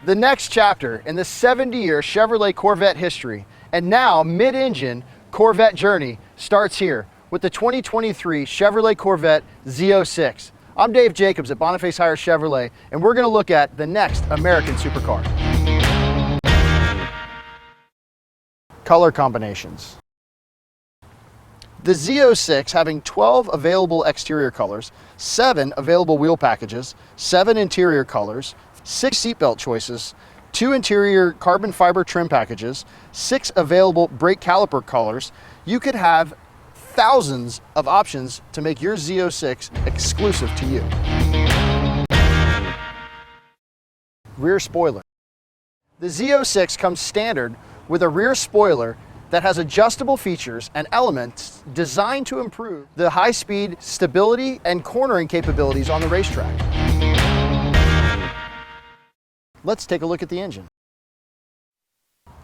The next chapter in the 70-year Chevrolet Corvette history and now mid-engine Corvette journey starts here with the 2023 Chevrolet Corvette Z06. I'm Dave Jacobs at Boniface Hiers Chevrolet, and we're going to look at the next American supercar. Color combinations. The Z06 having 12 available exterior colors, 7 available wheel packages, 7 interior colors, 6 seatbelt choices, 2 interior carbon fiber trim packages, 6 available brake caliper colors. You could have thousands of options to make your Z06 exclusive to you. Rear spoiler. The Z06 comes standard with a rear spoiler that has adjustable features and elements designed to improve the high-speed stability and cornering capabilities on the racetrack. Let's take a look at the engine.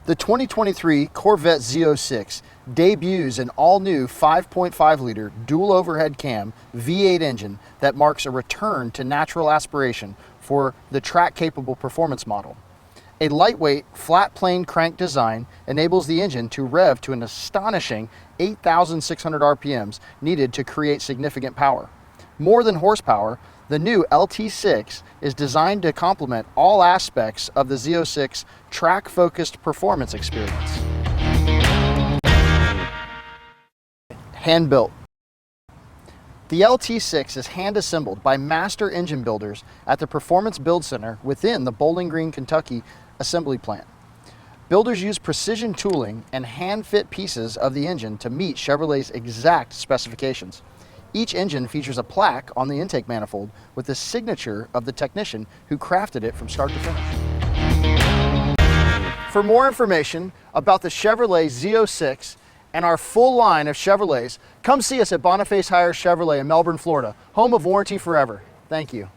The 2023 Corvette Z06 debuts an all-new 5.5-liter dual overhead cam V8 engine that marks a return to natural aspiration for the track-capable performance model. A lightweight, flat plane crank design enables the engine to rev to an astonishing 8,600 RPMs needed to create significant power. More than horsepower, the new LT6 is designed to complement all aspects of the Z06 track-focused performance experience. Hand-built. The LT6 is hand-assembled by master engine builders at the Performance Build Center within the Bowling Green, Kentucky assembly plant. Builders use precision tooling and hand-fit pieces of the engine to meet Chevrolet's exact specifications. Each engine features a plaque on the intake manifold with the signature of the technician who crafted it from start to finish. For more information about the Chevrolet Z06 and our full line of Chevrolets, come see us at Boniface Hiers Chevrolet in Melbourne, Florida, home of Warranty Forever. Thank you.